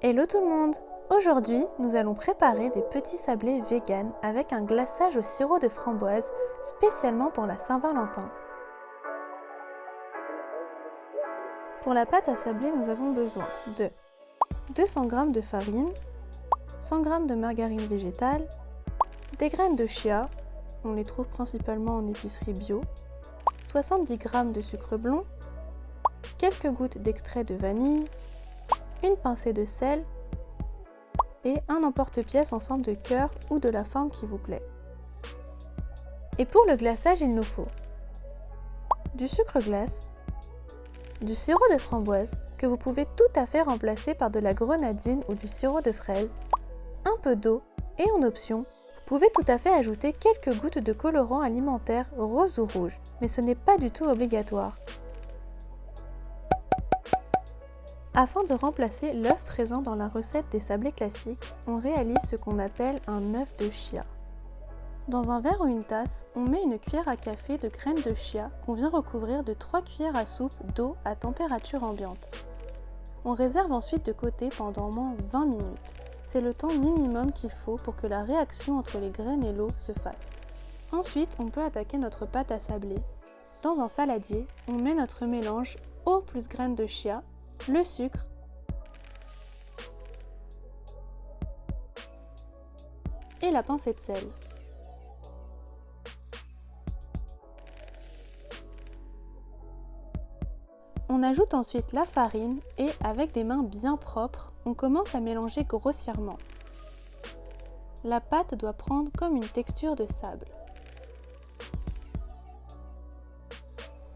Hello tout le monde! Aujourd'hui, nous allons préparer des petits sablés vegan avec un glaçage au sirop de framboise spécialement pour la Saint-Valentin. Pour la pâte à sablé, nous avons besoin de 200 g de farine, 100 g de margarine végétale, des graines de chia, on les trouve principalement en épicerie bio, 70 g de sucre blond, quelques gouttes d'extrait de vanille, une pincée de sel et un emporte-pièce en forme de cœur ou de la forme qui vous plaît. Et pour le glaçage, il nous faut du sucre glace, du sirop de framboise que vous pouvez tout à fait remplacer par de la grenadine ou du sirop de fraise, un peu d'eau et en option, vous pouvez tout à fait ajouter quelques gouttes de colorant alimentaire rose ou rouge, mais ce n'est pas du tout obligatoire. Afin de remplacer l'œuf présent dans la recette des sablés classiques, on réalise ce qu'on appelle un œuf de chia. Dans un verre ou une tasse, on met une cuillère à café de graines de chia qu'on vient recouvrir de 3 cuillères à soupe d'eau à température ambiante. On réserve ensuite de côté pendant au moins 20 minutes. C'est le temps minimum qu'il faut pour que la réaction entre les graines et l'eau se fasse. Ensuite, on peut attaquer notre pâte à sabler. Dans un saladier, on met notre mélange eau plus graines de chia, le sucre et la pincée de sel. On ajoute ensuite la farine et, avec des mains bien propres, on commence à mélanger grossièrement. La pâte doit prendre comme une texture de sable.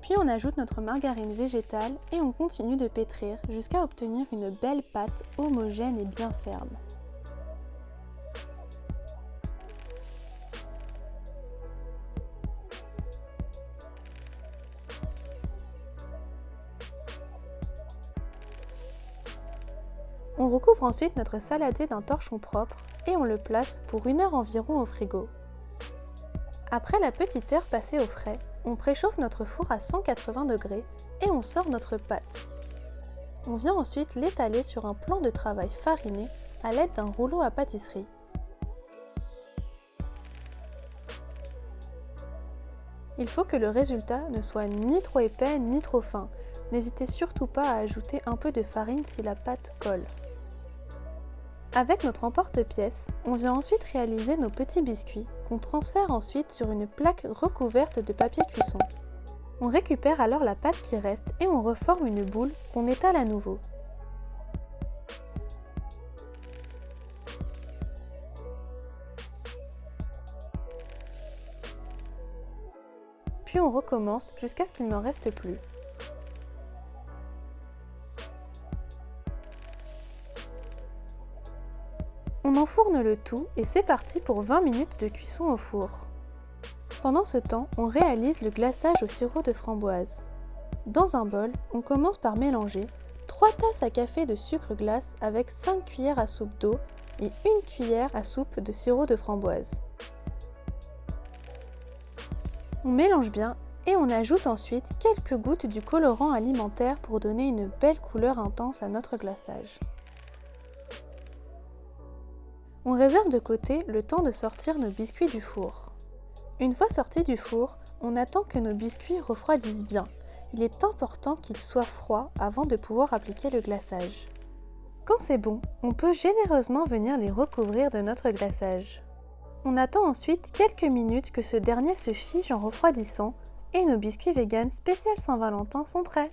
Puis on ajoute notre margarine végétale et on continue de pétrir jusqu'à obtenir une belle pâte homogène et bien ferme. On recouvre ensuite notre saladier d'un torchon propre et on le place pour 1 heure environ au frigo. Après la petite heure passée au frais, on préchauffe notre four à 180 degrés et on sort notre pâte. On vient ensuite l'étaler sur un plan de travail fariné à l'aide d'un rouleau à pâtisserie. Il faut que le résultat ne soit ni trop épais ni trop fin. N'hésitez surtout pas à ajouter un peu de farine si la pâte colle. Avec notre emporte-pièce, on vient ensuite réaliser nos petits biscuits qu'on transfère ensuite sur une plaque recouverte de papier cuisson. On récupère alors la pâte qui reste et on reforme une boule qu'on étale à nouveau. Puis on recommence jusqu'à ce qu'il n'en reste plus. On enfourne le tout et c'est parti pour 20 minutes de cuisson au four. Pendant ce temps, on réalise le glaçage au sirop de framboise. Dans un bol, on commence par mélanger 3 tasses à café de sucre glace avec 5 cuillères à soupe d'eau et 1 cuillère à soupe de sirop de framboise. On mélange bien et on ajoute ensuite quelques gouttes du colorant alimentaire pour donner une belle couleur intense à notre glaçage. On réserve de côté le temps de sortir nos biscuits du four. Une fois sortis du four, on attend que nos biscuits refroidissent bien. Il est important qu'ils soient froids avant de pouvoir appliquer le glaçage. Quand c'est bon, on peut généreusement venir les recouvrir de notre glaçage. On attend ensuite quelques minutes que ce dernier se fige en refroidissant et nos biscuits vegan spécial Saint-Valentin sont prêts.